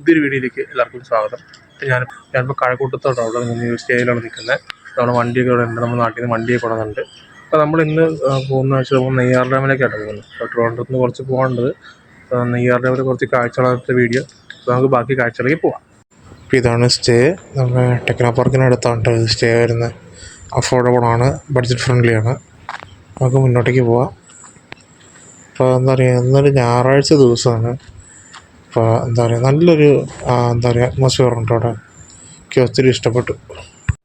പുതിയൊരു വീഡിയോയിലേക്ക് എല്ലാവർക്കും സ്വാഗതം. ഞാനിപ്പോൾ കഴക്കൂട്ടത്തോട്ട് അവിടെ നിന്ന് സ്റ്റേയിലാണ് നിൽക്കുന്നത്. നമ്മുടെ വണ്ടിയൊക്കെ ഇവിടെ ഉണ്ട്, നമ്മുടെ നാട്ടിൽ നിന്ന് വണ്ടിയൊക്കെ കൊടുക്കുന്നുണ്ട്. അപ്പോൾ നമ്മൾ ഇന്ന് പോകുന്ന വെച്ചാൽ നമ്മൾ നെയ്യാർ ഡാമിലേക്കാണ് പോകുന്നത്. അപ്പോൾ ട്രിവാൻഡ്രത്ത് നിന്ന് കുറച്ച് പോകാനുള്ളത്. നെയ്യാർ ഡാമിൽ കുറച്ച് കാഴ്ചകളാത്ത വീഡിയോ. അപ്പോൾ നമുക്ക് ബാക്കി കാഴ്ചകളിലേക്ക് പോവാം. അപ്പോൾ ഇതാണ് സ്റ്റേ. നമ്മുടെ ടെക്നോ പാർക്കിനടുത്താണ് സ്റ്റേ വരുന്നത്. അഫോർഡബിൾ ആണ്, ബഡ്ജറ്റ് ഫ്രണ്ട്ലി ആണ്. നമുക്ക് മുന്നോട്ടേക്ക് പോവാം. അപ്പോൾ എന്താ പറയുക, ഇന്നൊരു ഞായറാഴ്ച ദിവസമാണ്. അപ്പോൾ എന്താ പറയുക, നല്ലൊരു അറ്റ്മോസ്ഫിയർ ഉണ്ട് അവിടെ. എനിക്ക് ഒത്തിരി ഇഷ്ടപ്പെട്ടു.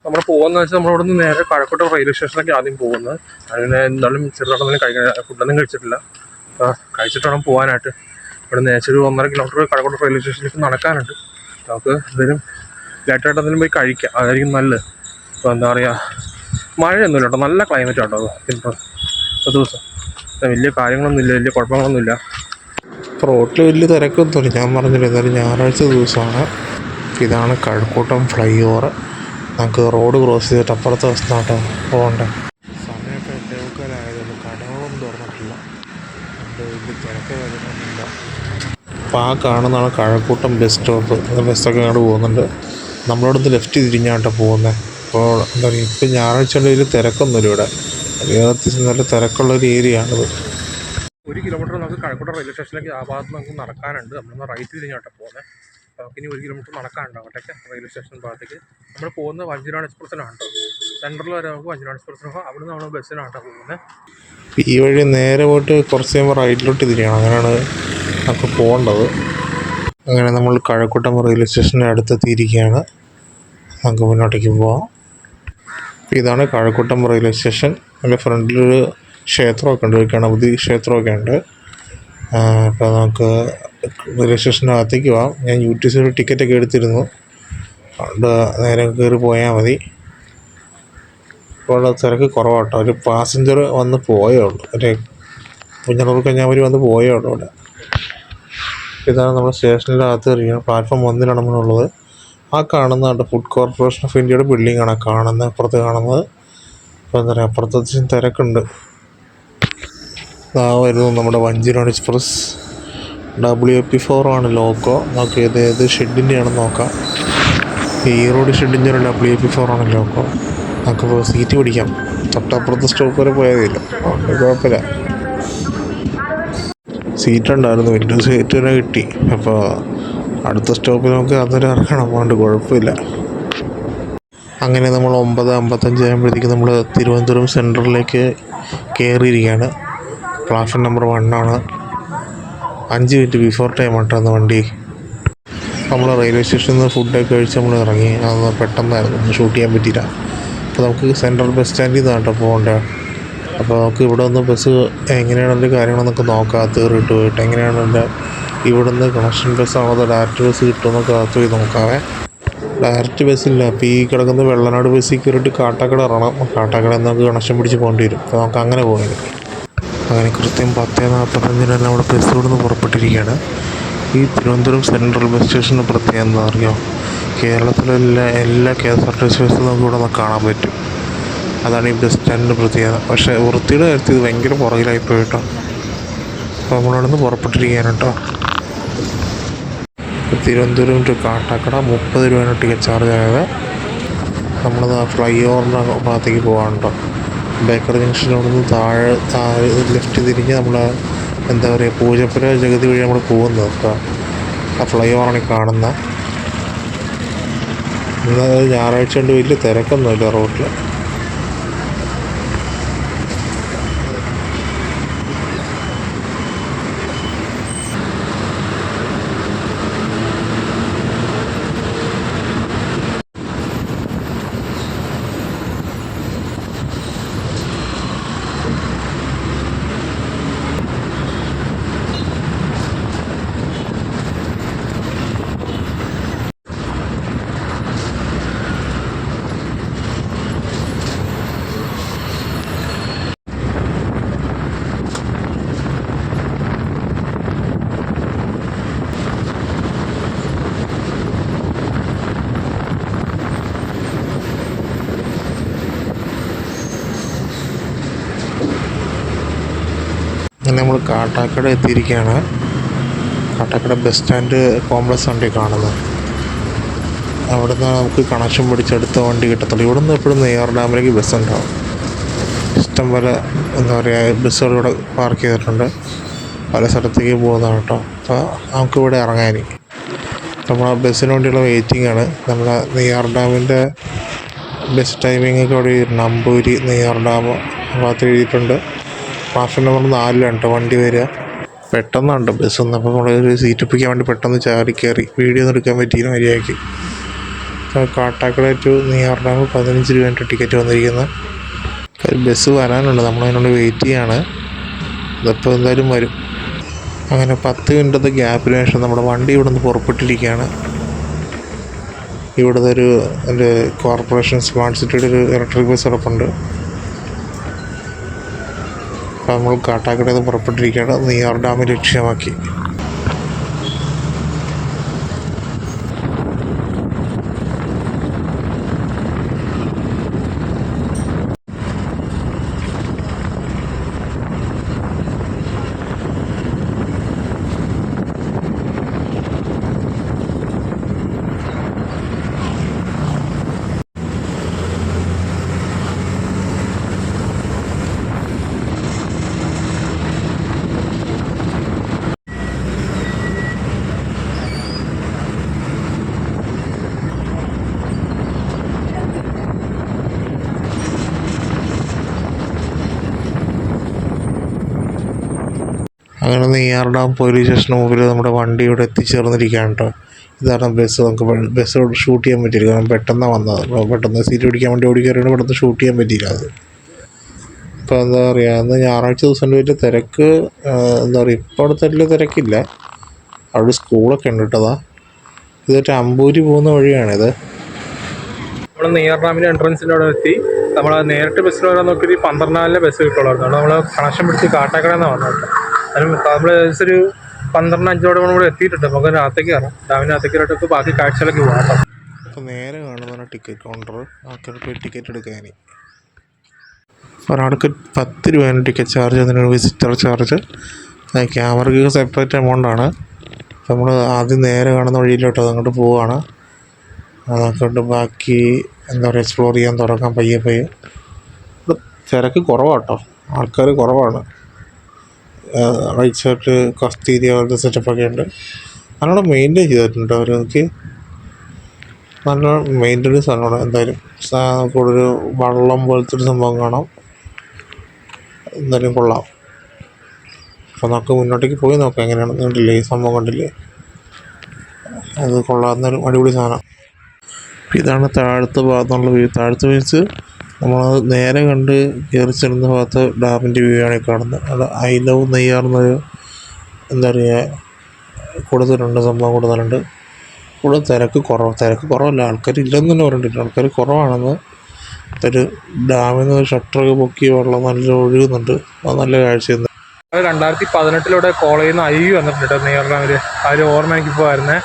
നമ്മൾ പോകുന്നത് വെച്ചാൽ നമ്മളിവിടെ നിന്ന് നേരെ കഴക്കൂട്ടം റെയിൽവേ സ്റ്റേഷനിലേക്ക് ആദ്യം പോകുന്നത്. അതിന് എന്തായാലും ചെറുതായിട്ടൊന്നും ഫുഡൊന്നും കഴിച്ചിട്ടില്ല. അപ്പോൾ കഴിച്ചിട്ട് വേണം പോകാനായിട്ട്. ഇവിടെ നേച്ചൊരു 1.5 കിലോമീറ്റർ കഴക്കൂട്ടം റെയിൽവേ സ്റ്റേഷനിലേക്ക് നടക്കാനുണ്ട്. നമുക്ക് എന്തെങ്കിലും ലേറ്റായിട്ട് എന്തെങ്കിലും പോയി കഴിക്കാം, അതായിരിക്കും നല്ലത്. അപ്പോൾ എന്താ പറയുക, മഴയൊന്നുമില്ല കേട്ടോ, നല്ല ക്ലൈമറ്റ് ആട്ടോ ഇപ്പോൾ ദിവസം. വലിയ കാര്യങ്ങളൊന്നുമില്ല, വലിയ കുഴപ്പങ്ങളൊന്നുമില്ല. ഇപ്പോൾ റോട്ടിൽ വലിയ തിരക്കൊന്നുമില്ല. ഞാൻ പറഞ്ഞില്ല, ഇതൊരു ഞായറാഴ്ച ദിവസമാണ്. ഇതാണ് കഴക്കൂട്ടം ഫ്ലൈ ഓവർ. നമുക്ക് റോഡ് ക്രോസ് ചെയ്തിട്ട് അപ്പുറത്തെ വശത്താട്ടോ പോകണ്ടേ. സമയമൊക്കെ 8:15 കടകളൊന്നും തുറന്നിട്ടില്ല, അതുകൊണ്ട് വലിയ തിരക്ക് വരുന്നൊന്നുമില്ല. അപ്പോൾ ആ കാണുന്നതാണ് കഴക്കൂട്ടം ബസ് സ്റ്റോപ്പ്. ബസ്സൊക്കെ അങ്ങോട്ട് പോകുന്നുണ്ട്. നമ്മളിവിടുന്ന് ലെഫ്റ്റ് തിരിഞ്ഞാട്ടോ പോകുന്നത്. അപ്പോൾ എന്താ പറയുക, ഇപ്പം ഞായറാഴ്ചയുടെ ഇതിൽ തിരക്കൊന്നുമില്ല. ഇവിടെ അത്യാവശ്യം നല്ല തിരക്കുള്ളൊരു ഏരിയ ആണിത്. 1 കിലോമീറ്റർ നമുക്ക് കഴക്കൂട്ടം റെയിൽവേ സ്റ്റേഷനിലേക്ക് ആ ഭാഗത്ത് നമുക്ക് നടക്കാനുണ്ട്. നമ്മളൊന്ന് റൈറ്റ് തിരിഞ്ഞാട്ടോ പോകുന്നത്. നമുക്ക് ഇനി 1 കിലോമീറ്റർ നടക്കാനുണ്ട് അങ്ങോട്ടേക്ക്, റെയിൽവേ സ്റ്റേഷൻ ഭാഗത്തേക്ക്. നമ്മൾ പോകുന്നത് വഞ്ചിനാട് എക്സ്പ്രസ്സിനാണ് കേട്ടോ. സെൻട്രൽ വരെ നമുക്ക് വഞ്ചിനാട് എക്സ്പ്രസ്സിന് പോകാം. അവിടെ നിന്ന് നമ്മൾ ബസ്സിനാണ് പോകുന്നത്. ഈ വഴി നേരെ പോയിട്ട് കുറച്ച് കഴിയുമ്പോൾ റൈറ്റിലോട്ട് തിരിയണം. അങ്ങനെയാണ് നമുക്ക് പോകേണ്ടത്. അങ്ങനെ നമ്മൾ കഴക്കൂട്ടം റെയിൽവേ സ്റ്റേഷൻ്റെ അടുത്തെത്തിയിരിക്കുകയാണ്. നമുക്ക് മുന്നോട്ടേക്ക് പോവാം. ഇതാണ് കഴക്കൂട്ടം റെയിൽവേ സ്റ്റേഷൻ. അതിൻ്റെ ഫ്രണ്ടിലൊരു ക്ഷേത്രമൊക്കെ ഉണ്ട്, ഒരു ഗണപതി ക്ഷേത്രമൊക്കെ ഉണ്ട്. അപ്പോൾ നമുക്ക് റെയിൽവേ സ്റ്റേഷനകത്തേക്ക് പോവാം. ഞാൻ UTC ടിക്കറ്റൊക്കെ എടുത്തിരുന്നു, അതുകൊണ്ട് നേരെ കയറി പോയാൽ മതി. ഇപ്പോൾ തിരക്ക് കുറവാട്ടോ. ഒരു പാസഞ്ചർ വന്ന് പോയേ ഉള്ളൂ, ഒരു കുഞ്ഞനൂർ കന്യാകുമാരി വന്ന് പോയേ ഉള്ളൂ അവിടെ. ഇതാണ് നമ്മൾ സ്റ്റേഷനിൻ്റെ അകത്ത് കയറിയാണ്. പ്ലാറ്റ്ഫോം 1-ലാണ് നമ്മളുള്ളത്. ആ കാണുന്നതാണ് ഫുഡ് കോർപ്പറേഷൻ ഓഫ് ഇന്ത്യയുടെ ബിൽഡിങ്ങാണ് കാണുന്നത്, അപ്പുറത്ത് കാണുന്നത്. അപ്പോൾ എന്താ പറയുക, അപ്പുറത്ത് അത്യാവശ്യം തിരക്കുണ്ട്. വരുന്നു നമ്മുടെ വഞ്ചിനാട് എക്സ്പ്രസ്. WAP4 ആണ് ലോക്കോ. നമുക്ക് ഏത് ഷെഡിൻ്റെ ആണെന്ന് നോക്കാം. ഈറോഡ് ഷെഡിൻ്റെ ഒരു WAP4 ആണ് ലോക്കോ. നമുക്കിപ്പോൾ സീറ്റ് പിടിക്കാം. തൊട്ടപ്പുറത്ത് സ്റ്റോപ്പ് വരെ പോയതില്ല, കുഴപ്പമില്ല. സീറ്റ് ഉണ്ടായിരുന്നു, വിൻഡോ സീറ്റ് വരെ കിട്ടി. അപ്പോൾ അടുത്ത സ്റ്റോപ്പിൽ നമുക്ക് അന്നേരം ഇറങ്ങണം, അതുകൊണ്ട് കുഴപ്പമില്ല. അങ്ങനെ നമ്മൾ 9:55 ആകുമ്പോഴത്തേക്ക് നമ്മൾ തിരുവനന്തപുരം സെൻട്രലിലേക്ക് കയറിയിരിക്കുകയാണ്. പ്ലാറ്റ്ഫോം നമ്പർ 1 ആണ്. 5 മിനിറ്റ് ബിഫോർ ടൈം ആയിട്ടാണ് വണ്ടി. നമ്മൾ റെയിൽവേ സ്റ്റേഷനിൽ നിന്ന് ഫുഡൊക്കെ കഴിച്ച് നമ്മൾ ഇറങ്ങി. അത് പെട്ടെന്നായിരുന്നു, ഒന്ന് ഷൂട്ട് ചെയ്യാൻ പറ്റിയില്ല. അപ്പോൾ നമുക്ക് സെൻട്രൽ ബസ് സ്റ്റാൻഡിൽ നിന്നാണ് കേട്ടോ പോകേണ്ടത്. അപ്പോൾ നമുക്ക് ഇവിടെ നിന്ന് ബസ് എങ്ങനെയാണ് അതിൻ്റെ കാര്യങ്ങളെന്നൊക്കെ നോക്കാം. കയറിയിട്ട് പോയിട്ട് എങ്ങനെയാണ് എൻ്റെ ഇവിടെ നിന്ന് കണക്ഷൻ ബസ്സാണോ അതോ ഡയറക്റ്റ് ബസ് കിട്ടുമെന്നൊക്കെ അകത്ത് പോയി നോക്കാവേ. ഡയറക്റ്റ് ബസ്സില്ല. അപ്പോൾ ഈ കിടക്കുന്ന വെള്ളനാട് ബസ്സിൽ കയറിയിട്ട് കാട്ടാക്കട ഇറങ്ങണം. കാട്ടാക്കട നമുക്ക് കണക്ഷൻ പിടിച്ച് പോകേണ്ടി വരും. അപ്പോൾ നമുക്ക് അങ്ങനെ പോകരുത്. അങ്ങനെ കൃത്യം 10:45 നമ്മുടെ ബസ് ഇവിടെ നിന്ന് പുറപ്പെട്ടിരിക്കുകയാണ്. ഈ തിരുവനന്തപുരം സെൻട്രൽ ബസ് സ്റ്റേഷൻ്റെ പ്രത്യേകത എന്താ അറിയോ, കേരളത്തിലെ എല്ലാ KSRTC ബസ്സും നമുക്ക് ഇവിടെ നിന്ന് കാണാൻ പറ്റും. അതാണ് ഈ ബസ് സ്റ്റാൻഡിൻ്റെ പ്രത്യേകത. പക്ഷേ വൃത്തിയുടെ കാര്യത്തിൽ ഇത് ഭയങ്കര പുറകിലായിപ്പോയി കേട്ടോ. അപ്പോൾ നമ്മളിവിടെ നിന്ന് പുറപ്പെട്ടിരിക്കുകയാണ് കേട്ടോ. തിരുവനന്തപുരം ടു കാട്ടാക്കട 30 രൂപയാണ് ടിക്കറ്റ് ചാർജ് ആയത്. നമ്മളത് ഫ്ലൈ ഓവറിൻ്റെ ഭാഗത്തേക്ക് പോകാനുണ്ടോ. ബേക്കർ ജംഗ്ഷനോട് നിന്ന് താഴെ ലെഫ്റ്റ് തിരിഞ്ഞ് നമ്മൾ എന്താ പറയുക, പൂജപ്പുര ജഗതി വഴി നമ്മൾ പോകുന്നത്. അപ്പോൾ ആ ഫ്ലൈ ഓവറാണ് കാണുന്നത്. ഇന്ന് ഞായറാഴ്ച കൊണ്ട് വലിയ തിരക്കൊന്നുമില്ല റോഡിൽ. അങ്ങനെ നമ്മൾ കാട്ടാക്കട എത്തിയിരിക്കുകയാണ്. കാട്ടാക്കട ബസ് സ്റ്റാൻഡ് കോംപ്ലക്സ് വണ്ടി കാണുന്നത്. അവിടുന്ന് നമുക്ക് കണക്ഷൻ പിടിച്ചെടുത്ത വണ്ടി കിട്ടത്തുള്ളൂ. ഇവിടുന്ന് എപ്പോഴും നെയ്യാർ ഡാമിലേക്ക് ബസ് ഉണ്ടാവും. ഇഷ്ടം പോലെ എന്താ പറയുക ബസ്സുകൾ ഇവിടെ പാർക്ക് ചെയ്തിട്ടുണ്ട്. പല സ്ഥലത്തേക്ക് പോകുന്നതാണ് കേട്ടോ. അപ്പോൾ നമുക്കിവിടെ ഇറങ്ങാൻ നമ്മൾ ബസ്സിന് വേണ്ടിയുള്ള വെയിറ്റിംഗ് ആണ്. നമ്മുടെ നെയ്യാർ ഡാമിൻ്റെ ബസ് ടൈമിംഗ് ഒക്കെ ഇവിടെ നമ്പൂരി നെയ്യാർ ഡാം ഭാഗത്ത് എഴുതിയിട്ടുണ്ട്. പ്ലാറ്റ്ഫോം നമ്പർ 4 വണ്ടി വരിക. പെട്ടെന്നുണ്ട് ബസ് ഒന്ന്. അപ്പോൾ നമ്മളൊരു സീറ്റ് ഒപ്പിക്കാൻ വേണ്ടി പെട്ടെന്ന് ചാടി കയറി വീഡിയോ ഒന്നും എടുക്കാൻ പറ്റിയില്ല മര്യാദയ്ക്ക്. കാട്ടാക്കട ടു നെയ്യാർ ഡാം 15 രൂപ ടിക്കറ്റ് വന്നിരിക്കുന്നത്. ബസ് വരാനുണ്ട്, നമ്മളതിനോട് വെയിറ്റ് ചെയ്യാണ്. ഇതിപ്പോൾ എന്തായാലും വരും. അങ്ങനെ 10 മിനിറ്റത്തെ ഗ്യാപ്പിന് ശേഷം നമ്മുടെ വണ്ടി ഇവിടെ നിന്ന് പുറപ്പെട്ടിരിക്കുകയാണ്. ഇവിടുത്തെ ഒരു കോർപ്പറേഷൻ സ്മാർട്ട് സിറ്റിയുടെ ഒരു ഇലക്ട്രിക് ബസ് കിടപ്പുണ്ട്. അപ്പോൾ നമ്മൾ കാട്ടാക്കടയിൽ നിന്ന് പുറപ്പെട്ടിരിക്കുകയാണ് നെയ്യാർ ഡാം ലക്ഷ്യമാക്കി. അങ്ങനെ നെയ്യാർ ഡാം പോലീസ് സ്റ്റേഷന് മുമ്പിൽ നമ്മുടെ വണ്ടി ഇവിടെ എത്തിച്ചേർന്നിരിക്കുകയാണ് കേട്ടോ. ഇതാണ് ബസ്. നമുക്ക് ബസ് ഷൂട്ട് ചെയ്യാൻ പറ്റിയില്ല, കാരണം പെട്ടെന്ന് വന്നത്. പെട്ടെന്ന് സീറ്റ് പിടിക്കാൻ വേണ്ടി ഓടി കയറിയാണ് പെട്ടെന്ന് ഷൂട്ട് ചെയ്യാൻ പറ്റിയില്ല അത്. ഇപ്പോൾ എന്താ പറയുക, അന്ന് ഞായറാഴ്ച ദിവസം വലിയ തിരക്ക് എന്താ പറയുക, ഇപ്പോൾ അടുത്ത വലിയ തിരക്കില്ല. അവിടെ സ്കൂളൊക്കെ ഉണ്ട് കേട്ടതാ. ഇതൊരു അമ്പൂരി പോകുന്ന വഴിയാണിത്. നമ്മൾ നെയ്യാർ ഡാമിൻ്റെ എൻട്രൻസിൻ്റെ അവിടെ എത്തി. നമ്മൾ നേരിട്ട് ബസ്സിന് വരാൻ നോക്കിയിട്ട് 12:04 ബസ് കിട്ടുള്ളായിരുന്നു. നമ്മൾ കണക്ഷൻ പിടിച്ച് കാട്ടാക്കടയിൽ നിന്ന് വന്നത് കേട്ടോ. നമ്മൾ ഒരു 12:05 കൂടെ എത്തിയിട്ടുണ്ട്. നമുക്ക് അകത്തേക്ക് കയറാം. ഡാമിനകത്തേക്ക് കയറിയിട്ട് ബാക്കി കാഴ്ചകളൊക്കെ പോകാം. അപ്പോൾ നേരെ കാണുന്നതാണ് ടിക്കറ്റ് കൗണ്ടർ. ആൾക്കാർ പോയി ടിക്കറ്റ് എടുക്കാൻ. ഒരാൾക്ക് 10 രൂപയാണ് ടിക്കറ്റ് ചാർജ്. അതിനൊരു വിസിറ്റർ ചാർജ്. ക്യാമറയ്ക്ക് സെപ്പറേറ്റ് എമൗണ്ടാണ്. അപ്പോൾ നമ്മൾ ആദ്യം നേരെ കാണുന്ന വഴിയിലോട്ട് അതങ്ങോട്ട് പോവുകയാണ്. അതങ്ങോട്ട് ബാക്കി എന്താ പറയുക എക്സ്പ്ലോർ ചെയ്യാൻ തുടങ്ങാം പയ്യെ. ഇവിടെ തിരക്ക് കുറവാണ് കേട്ടോ, ആൾക്കാർ കുറവാണ്. റൈറ്റ് സൈഡ് കസ്തീരി പോലത്തെ സെറ്റപ്പൊക്കെ ഉണ്ട്. നല്ലോണം മെയിൻറ്റെയിൻ ചെയ്തിട്ടുണ്ട് അവർ. നോക്കി നല്ല മെയിൻ്റെനൻസ് ആണ് ഇവിടെ. എന്തായാലും കൂടുതൽ വള്ളം പോലത്തെ ഒരു സംഭവം കാണാം. എന്തായാലും കൊള്ളാം. അപ്പോൾ നമുക്ക് മുന്നോട്ടേക്ക് പോയി നോക്കാം എങ്ങനെയാണെന്ന്. കണ്ടില്ലേ ഈ സംഭവം, കണ്ടില്ലേ? അത് കൊള്ളാവുന്നൊരു അടിപൊളി സാധനം. ഇതാണ് താഴത്തെ ഭാഗത്തുള്ള വ്യൂ. താഴത്തെ മീൻസ് നമ്മൾ നേരെ കണ്ട് കയറി ചെല്ലുന്ന ഭാഗത്ത് ഡാമിൻ്റെ വ്യൂ ആണ് കാണുന്നത്. അവിടെ ഐ ലവ് നെയ്യാർ എന്നൊരു എന്താ പറയുക കൊടുത്തിട്ടുണ്ട്, സംഭവം കൊടുത്തിട്ടുണ്ട്. ഇവിടെ തിരക്ക് കുറവല്ല, ആൾക്കാർ ഇല്ലെന്ന് തന്നെ പറഞ്ഞിട്ടില്ല. ആൾക്കാർ കുറവാണെന്ന്. ഒരു ഡാമിൽ നിന്ന് ഷട്ടറൊക്കെ പൊക്കി വെള്ളം നല്ല ഒഴുകുന്നുണ്ട്. അത് നല്ല കാഴ്ചയുണ്ട്. 2018 കോളേജിൽ നിന്ന് ഐ വന്നിട്ടുണ്ട് നെയ്യാർ ഡാമിൽ. ആ ഒരു ഓർമ്മ എനിക്കിപ്പോൾ വരുന്നത്.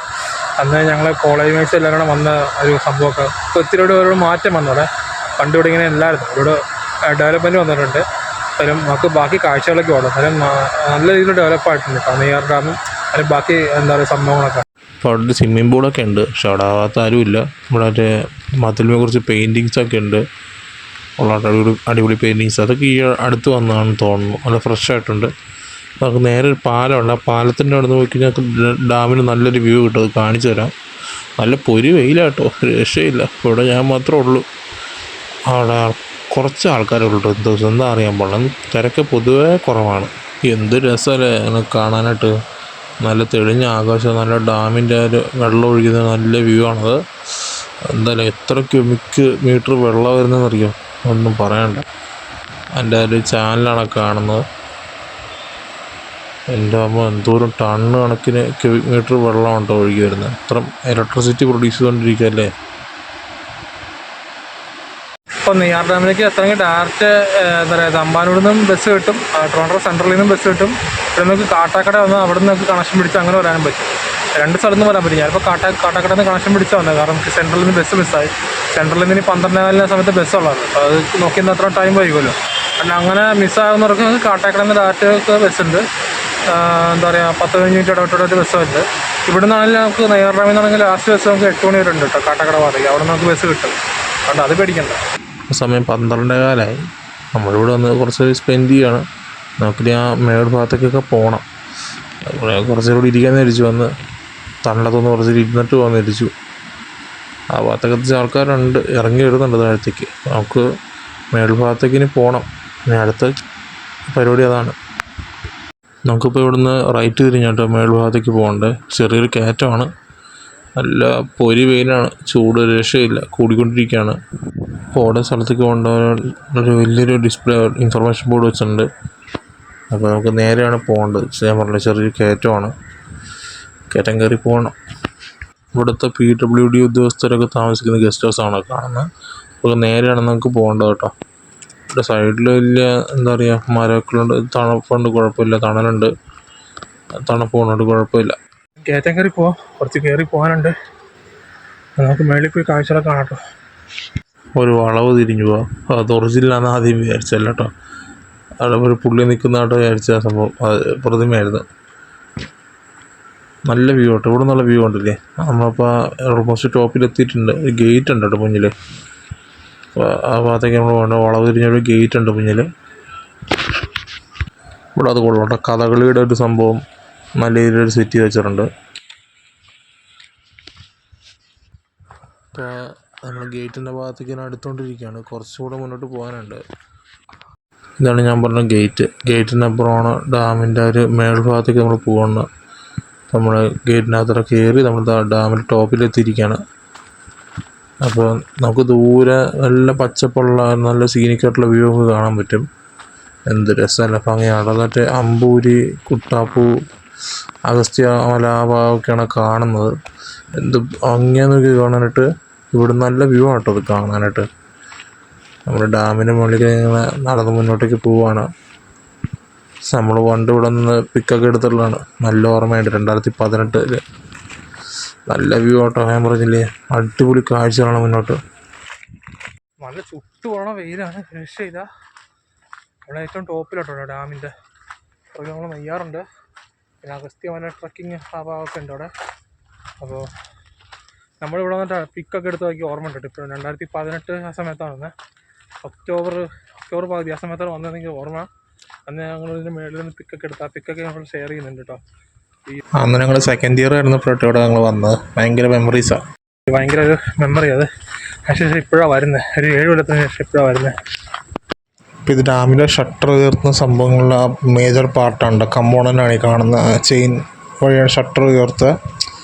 അന്ന് ഞങ്ങൾ കോളേജ് മേറ്റ്സ് എല്ലാവരും വന്ന ഒരു സംഭവമൊക്കെ ഒത്തിരി ഒരു മാറ്റം വന്നവിടെ. പണ്ട് ഇവിടെ ഇങ്ങനെ എല്ലാവരും ഇവിടെ ഡെവലപ്മെൻറ്റ് വന്നിട്ടുണ്ട്. അതിലും നമുക്ക് ബാക്കി കാഴ്ചകളൊക്കെ വേണം. അതിലും നല്ല രീതിയിൽ ഡെവലപ്പായിട്ടുണ്ട് കേട്ടോ നെയ്യാർ ഡാമും. അതിന് ബാക്കി എന്താ പറയുക സംഭവങ്ങളൊക്കെ. അപ്പോൾ അവിടെ സ്വിമ്മിംഗ് പൂളൊക്കെ ഉണ്ട്, പക്ഷെ അവിടെ ആവാത്ത ആരുമില്ല. ഇവിടെ മറ്റേ മതിലിനെ കുറിച്ച് പെയിൻറ്റിങ്സൊക്കെ ഉണ്ട്. ഉള്ള അടിപൊളി പെയിൻറ്റിങ്സ് അതൊക്കെ ഈ അടുത്ത് വന്നതാണെന്ന് തോന്നുന്നു. നല്ല ഫ്രഷ് ആയിട്ടുണ്ട്. നമുക്ക് നേരെ ഒരു പാലമുണ്ട്. ആ പാലത്തിൻ്റെ അവിടെ നിന്ന് പോയി കഴിഞ്ഞാൽ ഡാമിന് നല്ലൊരു വ്യൂ കിട്ടും. അത് കാണിച്ചു തരാം. നല്ല പൊരി വെയിലാട്ടോ, രക്ഷയില്ല. ഇവിടെ ഞാൻ മാത്രമേ ഉള്ളൂ. അവിടെ കുറച്ച് ആൾക്കാരുള്ളൂ കേട്ടോ. എന്താ അറിയാൻ പാടില്ല, തിരക്ക് പൊതുവേ കുറവാണ്. എന്ത് രസമല്ലേ അങ്ങനെ കാണാനായിട്ട്. നല്ല തെളിഞ്ഞ ആകാശം, നല്ല ഡാമിൻ്റെ ഒരു വെള്ളം ഒഴുകുന്ന നല്ല വ്യൂ ആണത്. എന്തായാലും എത്ര ക്യൂബിക് മീറ്റർ വെള്ളം വരുന്നതെന്നറിയാം, ഒന്നും പറയണ്ട. എൻ്റെ ഒരു ചാനലാണ് കാണുന്നത്. എൻ്റെ അമ്മ എന്തോരം ടണ്ണ് കണക്കിന് ക്യൂബിക് മീറ്റർ വെള്ളമുണ്ടോ ഒഴുകി വരുന്നത്. അത്ര ഇലക്ട്രിസിറ്റി പ്രൊഡ്യൂസ് ചെയ്തുകൊണ്ടിരിക്കുകയല്ലേ. ഇപ്പോൾ നെയ്യാർ ഡാമിലേക്ക് എത്തണമെങ്കിൽ ഡയറക്റ്റ് എന്താ പറയുക തമ്പാനൂരിൽ നിന്നും ബസ് കിട്ടും, ട്രിവാൻഡ്രം സെൻട്രലിൽ നിന്നും ബസ് കിട്ടും. ഇവിടെ നമുക്ക് കാട്ടാക്കട വന്ന് അവിടെ നിന്ന് കണക്ഷൻ പിടിച്ച് അങ്ങനെ വരാനും പറ്റും. 2 സ്ഥലത്ത് നിന്ന് വരാൻ പറ്റും. ഞാനിപ്പോൾ കാട്ടാക്കടയിൽ നിന്ന് കണക്ഷൻ പിടിച്ച് വന്നത്, കാരണം നമുക്ക് സെൻട്രലിൽ നിന്ന് ബസ് മിസ്സായി. സെൻട്രലിൽ നിന്ന് 12:04 സമയത്ത് ബസ്സുള്ളത്. അപ്പോൾ അത് നോക്കി അത്ര ടൈം വൈകുമല്ലോ. കാരണം അങ്ങനെ മിസ്സാകുന്നവർക്ക് കാട്ടാക്കടയിൽ നിന്ന് ഡയറക്റ്റ് ബസ്സുണ്ട്. എന്താ പറയുക 10-15 മിനിറ്റ് ഇടവിട്ടൊരു ബസ്സുണ്ട്. ഇവിടെ നിന്നാണെങ്കിൽ നമുക്ക് നെയ്യാർ ഡാമിൽ നിന്നാണെങ്കിൽ ലാസ്റ്റ് ബസ് നമുക്ക് 8 മണി വരെ ഉണ്ട് കേട്ടോ, കാട്ടാക്കട ഭാഗത്തേക്ക്. അവിടെ നമുക്ക് ബസ് കിട്ടും, അതുകൊണ്ട് അത് പേടിക്കണ്ട. സമയം 12:15 നമ്മളിവിടെ വന്ന് കുറച്ച് സ്പെൻഡ് ചെയ്യാണ്. നമുക്കിനി ആ മേട് ഭാഗത്തേക്കൊക്കെ പോകണം. കുറച്ചുകൂടി ഇരിക്കാമെന്ന് വിരിച്ചു, വന്ന് തണലത്തൊന്ന് കുറച്ച് ഇരുന്നിട്ട് പോകാമെന്ന് വിരിച്ചു. ആ ഭാഗത്തൊക്കെ ആൾക്കാരുണ്ട്, ഇറങ്ങി വരുന്നുണ്ട് താഴത്തേക്ക്. നമുക്ക് മേൽഭാഗത്തേക്ക് ഇനി പോകണം. ഇനി അടുത്ത പരിപാടി അതാണ്. നമുക്കിപ്പോൾ ഇവിടുന്ന് റൈറ്റ് തിരിഞ്ഞോട്ടോ മേൽഭാഗത്തേക്ക് പോകേണ്ടത്. ചെറിയൊരു കയറ്റമാണ്, നല്ല പൊരി വെയിലാണ്, ചൂട് രക്ഷയില്ല, കൂടിക്കൊണ്ടിരിക്കുകയാണ്. അപ്പോൾ ഓരോ സ്ഥലത്തേക്ക് പോകേണ്ട ഒരു വലിയൊരു ഡിസ്പ്ലേ ഇൻഫർമേഷൻ ബോർഡ് വെച്ചിട്ടുണ്ട്. അപ്പോൾ നമുക്ക് നേരെയാണ് പോകേണ്ടത്. ഞാൻ പറഞ്ഞില്ല, ചെറിയൊരു കയറ്റമാണ്, കയറ്റം കയറി പോകണം. ഇവിടുത്തെ PWD ഉദ്യോഗസ്ഥരൊക്കെ താമസിക്കുന്ന ഗസ്റ്റ് ഹൗസാണ് കാണുന്നത്. അപ്പോൾ നേരെയാണ് നമുക്ക് പോകേണ്ടത് കേട്ടോ. ഇവിടെ സൈഡിൽ വലിയ എന്താ പറയുക മരമൊക്കെയുണ്ട്, തണുപ്പുണ്ട്, കുഴപ്പമില്ല, തണലുണ്ട്, തണുപ്പ് കൊണ്ടുണ്ട്, കുഴപ്പമില്ല. കയറ്റം കയറി പോവാം, കുറച്ച് കയറി പോകാനുണ്ട്. നമുക്ക് മേളിൽ പോയി കാഴ്ചകളൊക്കെ കാണാം കേട്ടോ. ഒരു വളവ് തിരിഞ്ഞു പോവാം. അത് ഒറിജിനലാണെന്ന് ആദ്യം വിചാരിച്ചല്ല കേട്ടോ, അവിടെ ഒരു പുള്ളി നിൽക്കുന്നതായിട്ട് വിചാരിച്ച സംഭവം അത് പ്രതിമയായിരുന്നു. നല്ല വ്യൂ കേട്ടോ, ഇവിടെ നിന്നുള്ള വ്യൂ ഉണ്ടല്ലേ. നമ്മളിപ്പോൾ ഓൾമോസ്റ്റ് ടോപ്പിലെത്തിയിട്ടുണ്ട്. ഒരു ഗേറ്റ് ഉണ്ട് കേട്ടോ മുന്നിൽ. അപ്പോൾ ആ ഭാഗത്തേക്ക് നമ്മൾ പോകേണ്ട, വളവ് തിരിഞ്ഞൊരു ഗേറ്റ് ഉണ്ട് മുന്നിൽ. ഇവിടെ അത് കൊള്ളാം കേട്ടോ, കഥകളിയുടെ ഒരു സംഭവം നല്ല രീതിയിലൊരു സെറ്റ് ചെയ്ത് വെച്ചിട്ടുണ്ട്. ഇപ്പോൾ നമ്മൾ ഗേറ്റിൻ്റെ ഭാഗത്തേക്ക് ഞാൻ അടുത്തുകൊണ്ടിരിക്കുകയാണ്, കുറച്ചുകൂടെ മുന്നോട്ട് പോകാനുണ്ട്. ഇതാണ് ഞാൻ പറഞ്ഞ ഗേറ്റ്. ഗേറ്റിനപ്പുറമാണ് ഡാമിൻ്റെ ഒരു മേൽഭാഗത്തേക്ക് നമ്മൾ പോകുന്നത്. നമ്മൾ ഗേറ്റിനകത്തോടെ കയറി നമ്മൾ ഡാമിൻ്റെ ടോപ്പിലെത്തിയിരിക്കുകയാണ്. അപ്പോൾ നമുക്ക് ദൂരെ നല്ല പച്ചപ്പുള്ള നല്ല സീനിക്കായിട്ടുള്ള വ്യൂ ഒക്കെ കാണാൻ പറ്റും. എന്ത് രസമല്ല ഭംഗിയാണ്. എന്നിട്ട് അമ്പൂരി, കുട്ടാപ്പൂ, അഗസ്ത്യ മല ആ ഭാഗമൊക്കെയാണ് കാണുന്നത്. എന്ത് ഭംഗിയാന്നൊക്കെ കാണാനായിട്ട്. ഇവിടെ നല്ല വ്യൂ ആട്ടോ അത് കാണാനായിട്ട്. നമ്മൾ ഡാമിൻ്റെ മുകളിൽ ഇങ്ങനെ നടന്ന് മുന്നോട്ടേക്ക് പോവുകയാണ്. നമ്മൾ പണ്ട് ഇവിടെ നിന്ന് പിക്കൊക്കെ എടുത്തിട്ടുള്ളതാണ്, നല്ല ഓർമ്മയുണ്ട്. 2018 നല്ല വ്യൂ ആട്ടോ. ഞാൻ പറഞ്ഞില്ലേ, അടിപൊളി കാഴ്ചകളാണ് മുന്നോട്ട്. നല്ല ചുട്ടു പോണ വെയിലാണ്, രക്ഷയില്ല. അവിടെ ഏറ്റവും ടോപ്പിലോട്ടോ ഡാമിൻ്റെ. അപ്പോൾ നമ്മൾ നെയ്യാറുണ്ട്, പിന്നെ അഗസ്ത്യമല ട്രക്കിങ് ആ ഭാഗമൊക്കെ ഉണ്ട് അവിടെ. അപ്പോൾ നമ്മളിവിടെ വന്നിട്ട് പിക്കൊക്കെ എടുത്ത് നോക്കി ഓർമ്മ ഉണ്ട്. ഇപ്പോൾ 2018 ആ സമയത്താണ് വന്നത്, ഒക്ടോബർ പകുതി ആ സമയത്താണ് വന്നതെങ്കിൽ ഓർമ്മ. അന്ന് ഞങ്ങളിതിൻ്റെ മേളിൽ നിന്ന് പിക്കൊക്കെ എടുത്ത് ആ പിക്കൊക്കെ ഞങ്ങൾ ഷെയർ ചെയ്യുന്നുണ്ട് കേട്ടോ. അന്ന് ഞങ്ങൾ സെക്കൻഡ് ഇയർ ആയിരുന്നപ്പോഴാണ് ഇവിടെ ഞങ്ങൾ വന്നത്. ഭയങ്കര മെമ്മറീസാണ്, ഭയങ്കര ഒരു മെമ്മറി അത്. പക്ഷേ ഇപ്പോഴാണ് വരുന്നത്, ഒരു 7 കൊല്ലത്തിന് ശേഷം ഇപ്പോഴാണ് വരുന്നത്. ഇപ്പോൾ ഇത് ഡാമിലെ ഷട്ടർ ഉയർത്തുന്ന സംഭവങ്ങളുടെ ആ മേജർ പാർട്ടാണ്, കമ്പോണൻ്റാണ് ഈ കാണുന്ന. ചെയിൻ വഴിയാണ് ഷട്ടർ ഉയർത്തുക.